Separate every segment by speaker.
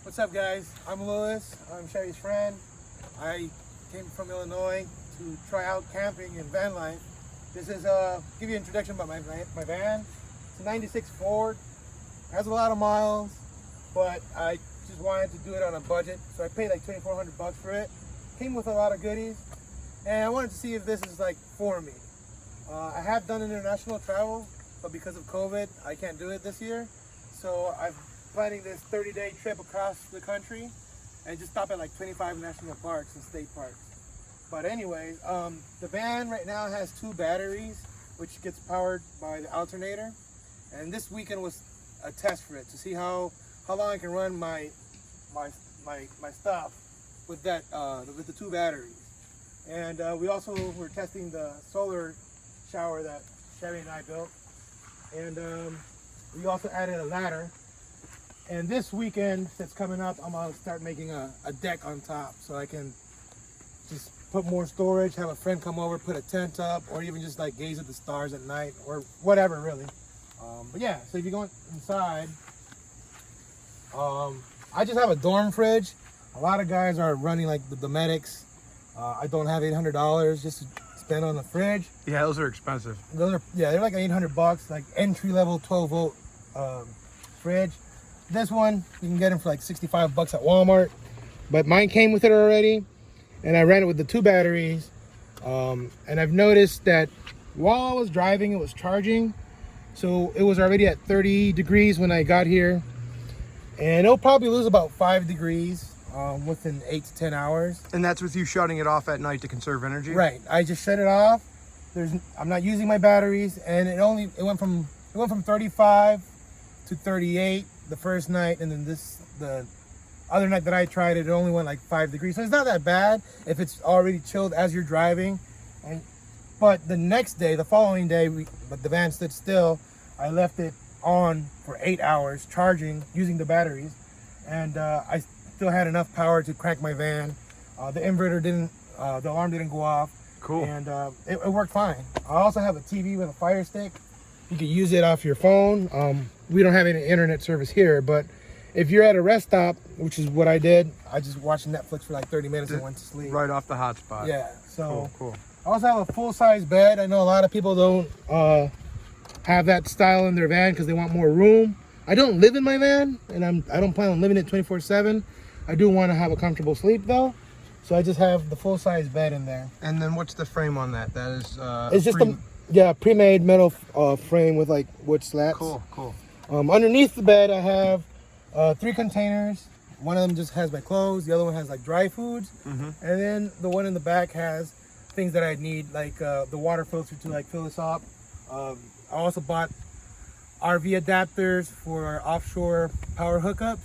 Speaker 1: What's up, guys? I'm Louis. I'm Chevy's friend. I came from Illinois to try out camping in van life. This is give you an introduction about my van. It's a 96 Ford. It has a lot of miles, but I just wanted to do it on a budget, so I paid like $2,400 for it. Came with a lot of goodies, and I wanted to see if this is like for me. I have done international travel, but because of COVID, I can't do it this year. So I'm planning this 30-day trip across the country and just stop at like 25 national parks and state parks. But anyways, the van right now has 2 batteries, which gets powered by the alternator. And this weekend was a test for it to see how long I can run my stuff with that with the 2 batteries. And we also were testing the solar shower that Chevy and I built. And we also added a ladder. And this weekend that's coming up, I'm gonna start making a deck on top so I can just put more storage, have a friend come over, put a tent up, or even just like gaze at the stars at night or whatever really. But yeah, so if you go inside, I just have a dorm fridge. A lot of guys are running like the Medics. I don't have $800 just to spend on the fridge.
Speaker 2: Yeah, those are expensive.
Speaker 1: They're like $800, like entry level 12 volt fridge. This one you can get them for like $65 at Walmart, but mine came with it already, and I ran it with the 2 batteries. And I've noticed that while I was driving, it was charging, so it was already at 30 degrees when I got here, and it'll probably lose about 5 degrees within 8 to 10 hours.
Speaker 2: And that's with you shutting it off at night to conserve energy?
Speaker 1: Right. I just shut it off. I'm not using my batteries, and it went from 35 to 38 the first night, and then the other night that I tried it only went like 5 degrees. So it's not that bad if it's already chilled as you're driving. But the next day, the following day, but the van stood still. I left it on for 8 hours charging using the batteries, and I still had enough power to crank my van. The inverter didn't, the alarm didn't go off.
Speaker 2: Cool.
Speaker 1: And it worked fine. I also have a TV with a Fire Stick. You can use it off your phone. We don't have any internet service here, but if you're at a rest stop, which is what I did, I just watched Netflix for like 30 minutes and went to sleep.
Speaker 2: Right off the hotspot.
Speaker 1: Yeah, so
Speaker 2: Cool.
Speaker 1: I also have a full-size bed. I know a lot of people don't have that style in their van because they want more room. I don't live in my van, and I don't plan on living it 24/7. I do want to have a comfortable sleep though, so I just have the full-size bed in there.
Speaker 2: And then what's the frame on that? That is
Speaker 1: It's just a pre-made metal frame with like wood slats.
Speaker 2: Cool.
Speaker 1: Underneath the bed, I have 3 containers. One of them just has my clothes. The other one has like dry foods. And then the one in the back has things that I need, like the water filter to like fill this up. I also bought RV adapters for offshore power hookups.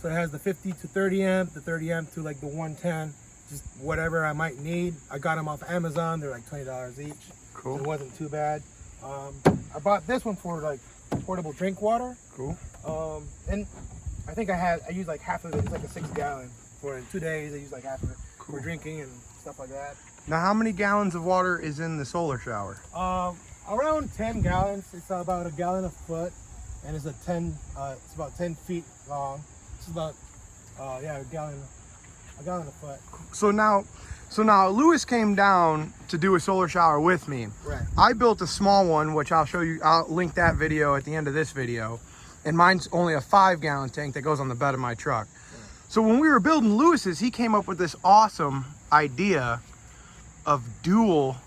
Speaker 1: So it has the 50 to 30 amp, the 30 amp to like the 110, just whatever I might need. I got them off Amazon. They're like $20 each.
Speaker 2: Cool.
Speaker 1: So it wasn't too bad. I bought this one for like portable drink water.
Speaker 2: Cool.
Speaker 1: And I think I used like half of it. It's like a 6-gallon for in 2 days. I used like half of it for drinking and stuff like that.
Speaker 2: Now, how many gallons of water is in the solar shower?
Speaker 1: Around 10 gallons. It's about a gallon a foot, and it's it's about 10 feet long. It's about a gallon a foot.
Speaker 2: So now Louis came down to do a solar shower with me.
Speaker 1: Right.
Speaker 2: I built a small one, which I'll show you. I'll link that video at the end of this video. And mine's only a 5-gallon tank that goes on the bed of my truck. Right. So when we were building Louis's, he came up with this awesome idea of dual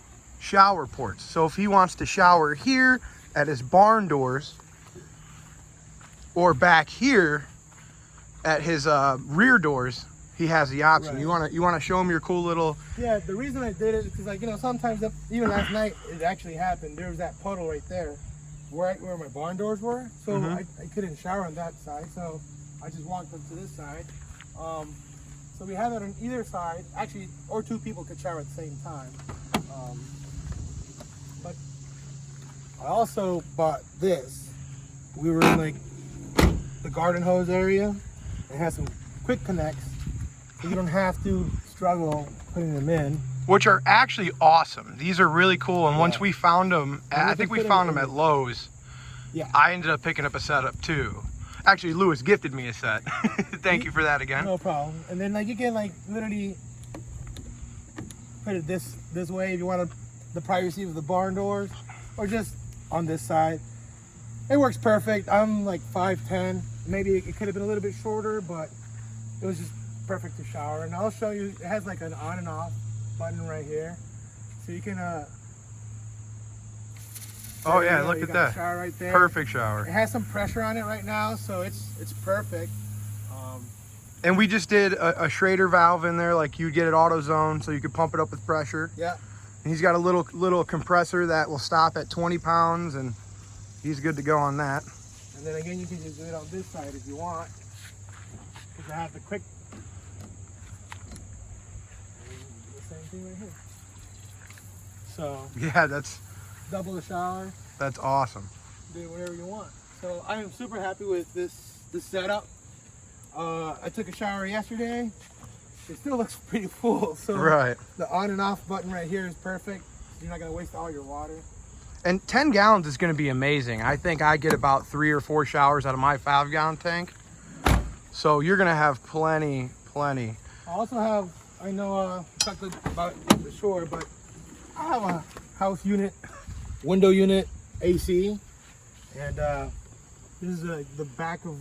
Speaker 2: shower ports. So if he wants to shower here at his barn doors, or back here at his rear doors, he has the option.
Speaker 1: Right.
Speaker 2: You want to show him your cool little...
Speaker 1: Yeah, the reason I did it is because, like, sometimes even last night it actually happened. There was that puddle right there where my barn doors were, so I couldn't shower on that side, so I just walked up to this side. So we have it on either side, actually, or 2 people could shower at the same time. But I also bought this. We were in like the garden hose area. It has some quick connects, so you don't have to struggle putting them in.
Speaker 2: Which are actually awesome. These are really cool. And once we found them, I think we found them at Lowe's.
Speaker 1: Yeah.
Speaker 2: I ended up picking up a setup too. Actually, Lewis gifted me a set. Thank you for that again.
Speaker 1: No problem. And then like you can like literally put it this way if you want the privacy of the barn doors, or just on this side. It works perfect. I'm like 5'10". Maybe it could have been a little bit shorter, but it was just perfect to shower. And I'll show you, it has like an on and off button right here. So you can
Speaker 2: oh yeah, look
Speaker 1: you
Speaker 2: at
Speaker 1: got
Speaker 2: that.
Speaker 1: the shower right there.
Speaker 2: Perfect shower.
Speaker 1: It has some pressure on it right now, so it's perfect.
Speaker 2: And we just did a Schrader valve in there, like you'd get at AutoZone, so you could pump it up with pressure.
Speaker 1: Yeah.
Speaker 2: And he's got a little compressor that will stop at 20 pounds, and he's good to go on that.
Speaker 1: And then again, you can just do it on this side if you want. Because I have the quick. The same thing right here. So
Speaker 2: Yeah, that's
Speaker 1: double the shower.
Speaker 2: That's awesome.
Speaker 1: Do whatever you want. So I am super happy with this setup. I took a shower yesterday. It still looks pretty full. So
Speaker 2: Right.
Speaker 1: the on and off button right here is perfect. You're not gonna waste all your water.
Speaker 2: And 10 gallons is going to be amazing. I think I get about 3 or 4 showers out of my 5-gallon tank. So you're going to have plenty.
Speaker 1: I also have, I know we talked about the shore, but I have a house unit, window unit, AC. And this is the back of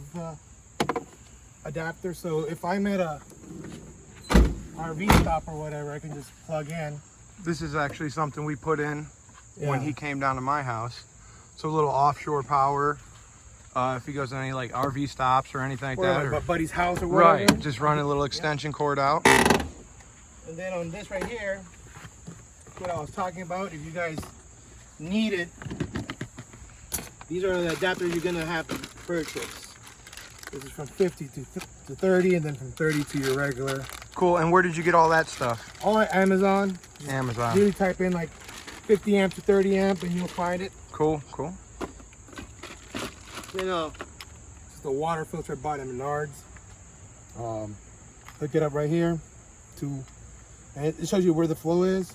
Speaker 1: adapter. So if I'm at a RV stop or whatever, I can just plug in.
Speaker 2: This is actually something we put in when
Speaker 1: Yeah.
Speaker 2: he came down to my house. So a little offshore power. If he goes to any like RV stops or anything like
Speaker 1: Or
Speaker 2: that.
Speaker 1: like
Speaker 2: or-
Speaker 1: a buddy's house or whatever.
Speaker 2: right. Just run a little extension cord out.
Speaker 1: And then on this right here, what I was talking about, if you guys need it, these are the adapters you're gonna have to purchase. This is from 50 to 30, and then from 30 to your regular.
Speaker 2: Cool. And where did you get all that stuff?
Speaker 1: All at Amazon.
Speaker 2: Amazon.
Speaker 1: Really type in like 50 amp to 30 amp and you'll find it.
Speaker 2: Cool.
Speaker 1: You know, just a water filter I bought at Menards. Hook it up right here and it shows you where the flow is.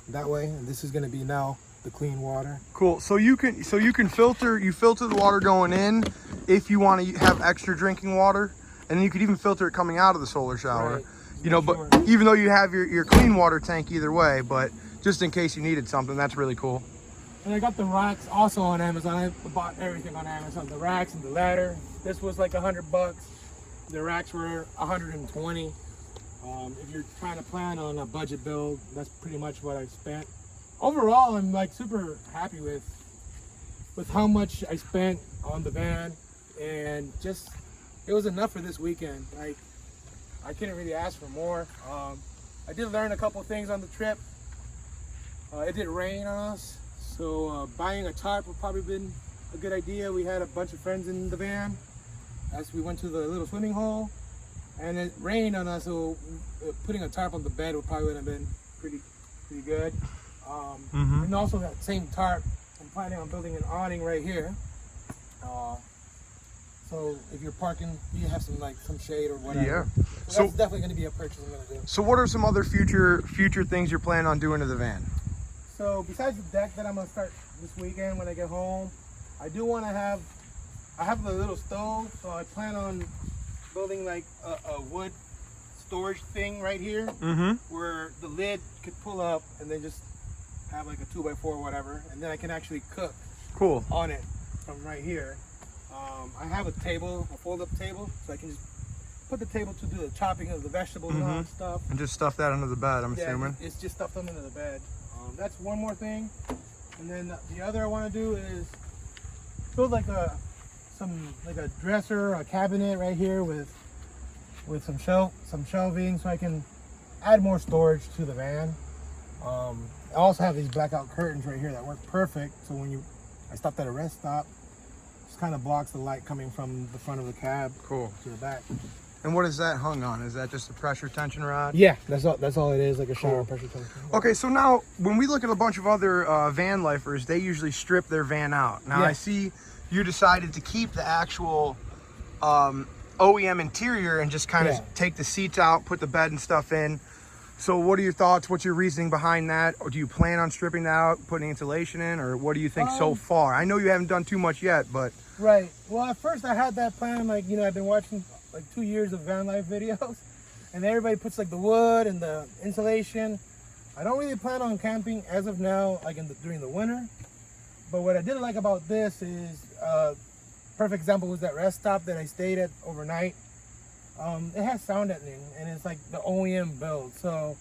Speaker 1: That way, and this is gonna be now the clean water.
Speaker 2: Cool. So you can filter the water going in if you want to have extra drinking water, and then you could even filter it coming out of the solar shower.
Speaker 1: Right.
Speaker 2: You know, but
Speaker 1: Sure.
Speaker 2: even though you have your clean water tank either way, but just in case you needed something, that's really cool.
Speaker 1: And I got the racks also on Amazon. I bought everything on Amazon. The racks and the ladder. This was like $100. The racks were 120. If you're trying to plan on a budget build, that's pretty much what I spent. Overall, I'm like super happy with how much I spent on the van, and just it was enough for this weekend. Like I couldn't really ask for more. I did learn a couple things on the trip. It did rain on us, so buying a tarp would probably been a good idea. We had a bunch of friends in the van as we went to the little swimming hole, and it rained on us, so putting a tarp on the bed would probably have been pretty good. And also that same tarp, I'm planning on building an awning right here. So if you're parking, you have some shade or whatever.
Speaker 2: Yeah.
Speaker 1: So that's definitely going to be a purchase I'm going to do.
Speaker 2: So what are some other future things you're planning on doing to the van?
Speaker 1: So besides the deck that I'm going to start this weekend when I get home, I do want to have a little stove. So I plan on building like a wood storage thing right here, where the lid could pull up and then just have like a 2x4 or whatever, and then I can actually cook
Speaker 2: Cool.
Speaker 1: on it from right here. I have a table, a fold-up table, so I can just put the table to do the chopping of the vegetables and all that stuff.
Speaker 2: And just stuff that under the bed, I'm
Speaker 1: Yeah,
Speaker 2: assuming.
Speaker 1: it's just stuffed under the bed. That's one more thing. And then the other I want to do is build like a dresser, a cabinet right here with some shelving, so I can add more storage to the van. I also have these blackout curtains right here that work perfect. So when I stopped at a rest stop, just kind of blocks the light coming from the front of the cab
Speaker 2: Cool.
Speaker 1: to the back.
Speaker 2: And what is that hung on? Is that just a pressure tension rod?
Speaker 1: Yeah, that's all it is, like a shower pressure tension.
Speaker 2: Okay, so now when we look at a bunch of other van lifers, they usually strip their van out. Now
Speaker 1: Yeah.
Speaker 2: I see you decided to keep the actual OEM interior and just kind of
Speaker 1: Yeah.
Speaker 2: take the seats out, put the bed and stuff in. So what are your thoughts? What's your reasoning behind that? Or do you plan on stripping that out, putting insulation in, or what do you think so far? I know you haven't done too much yet, but
Speaker 1: Right. Well, at first I had that plan, like, you know, I've been watching like 2 years of van life videos, and everybody puts like the wood and the insulation. I don't really plan on camping as of now, like during the winter. But what I did like about this is, perfect example was that rest stop that I stayed at overnight. It has sound deadening, and it's like the OEM build. So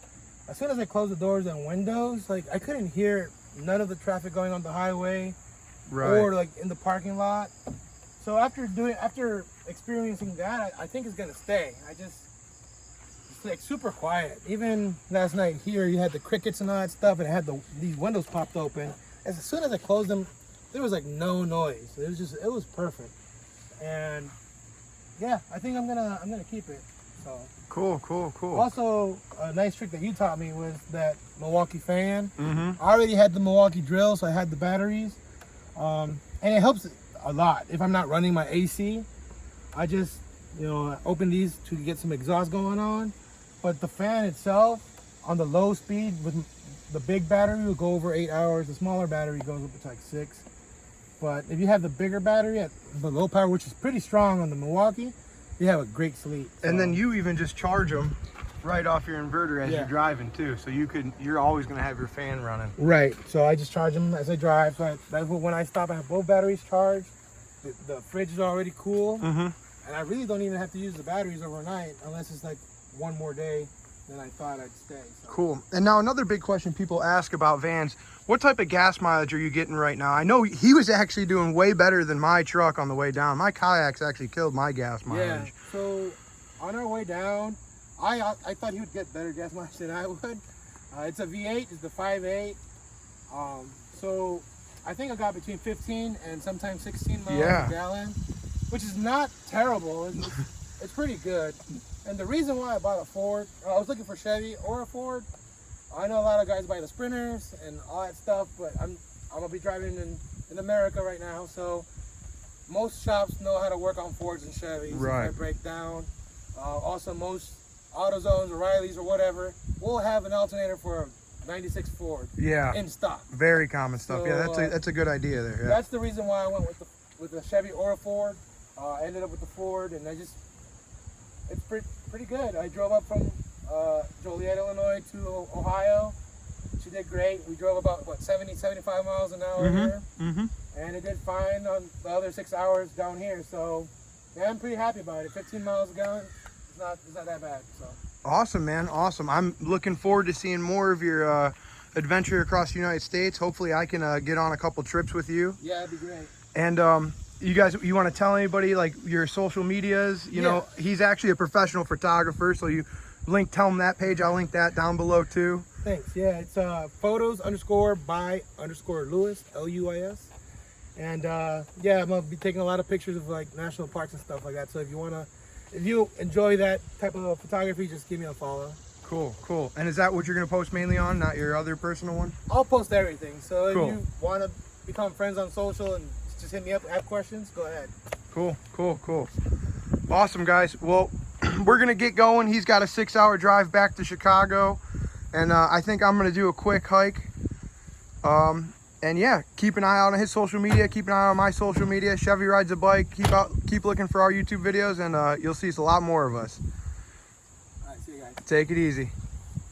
Speaker 1: as soon as I closed the doors and windows, like I couldn't hear none of the traffic going on the highway.
Speaker 2: Right.
Speaker 1: Or like in the parking lot. So after experiencing that, I think it's gonna stay. It's like super quiet. Even last night here, you had the crickets and all that stuff, and it had these windows popped open. As soon as I closed them, there was like no noise. It was perfect. And yeah, I think I'm gonna keep it. So
Speaker 2: Cool.
Speaker 1: also a nice trick that you taught me was that Milwaukee fan.
Speaker 2: Mm-hmm.
Speaker 1: I already had the Milwaukee drill, so I had the batteries. And it helps a lot. If I'm not running my AC, I just, you know, open these to get some exhaust going on. But the fan itself, on the low speed, with the big battery, will go over 8 hours. The smaller battery goes up to like 6. But if you have the bigger battery at the low power, which is pretty strong on the Milwaukee, you have a great sleep. So.
Speaker 2: And then you even just charge them right off your inverter as
Speaker 1: Yeah.
Speaker 2: you're driving too. So you're always gonna have your fan running.
Speaker 1: Right. So I just charge them as I drive. So when I stop, I have both batteries charged. The fridge is already cool.
Speaker 2: Mm-hmm.
Speaker 1: And I really don't even have to use the batteries overnight unless it's like one more day than I thought I'd stay. So.
Speaker 2: Cool. And now another big question people ask about vans, what type of gas mileage are you getting right now? I know he was actually doing way better than my truck on the way down. My kayaks actually killed my gas
Speaker 1: Yeah.
Speaker 2: mileage.
Speaker 1: So on our way down, I thought he would get better gas mileage than I would. It's a V8, it's the 5.8. So I think I got between 15 and sometimes 16 miles
Speaker 2: Yeah.
Speaker 1: per gallon, which is not terrible. It's pretty good. And the reason why I bought a Ford, I was looking for Chevy or a Ford. I know a lot of guys buy the Sprinters and all that stuff, but I'm gonna be driving in America right now, so most shops know how to work on Fords and Chevys.
Speaker 2: Right.
Speaker 1: If I break down. Also, most AutoZones, O'Reilly's, or whatever will have an alternator for a '96 Ford
Speaker 2: Yeah.
Speaker 1: in stock.
Speaker 2: Very common stuff.
Speaker 1: So,
Speaker 2: Yeah, that's a good idea there. Yeah.
Speaker 1: That's the reason why I went with the Chevy or a Ford. I ended up with the Ford, and it's pretty good. I drove up from Joliet, Illinois to Ohio. She did great. We drove about 70, 75 miles an hour here,
Speaker 2: Mm-hmm.
Speaker 1: and it did fine on the other 6 hours down here. So yeah, I'm pretty happy about it. 15 miles a gallon, it's not that bad. So
Speaker 2: Awesome, man. Awesome. I'm looking forward to seeing more of your adventure across the United States. Hopefully I can get on a couple trips with you.
Speaker 1: yeah, it'd be great.
Speaker 2: And you guys, you want to tell anybody like your social medias? You know, he's actually a professional photographer, so tell him that page. I'll link that down below too.
Speaker 1: Thanks. Yeah, it's photos_by_Lewis, Luis. And yeah, I'm gonna be taking a lot of pictures of like national parks and stuff like that. So if you enjoy that type of photography, just give me a follow.
Speaker 2: Cool. And is that what you're gonna post mainly on, not your other personal one?
Speaker 1: I'll post everything. So
Speaker 2: Cool.
Speaker 1: if you want to become friends on social and just hit me up, have questions, go ahead.
Speaker 2: Cool. Awesome, guys. Well, we're gonna get going. He's got a 6-hour drive back to Chicago, and I think I'm gonna do a quick hike. And yeah, keep an eye out on his social media. Keep an eye on my social media. Chevy Rides a Bike. Keep looking for our YouTube videos, and you'll see a lot more of us.
Speaker 1: All right, see you guys.
Speaker 2: Take it easy.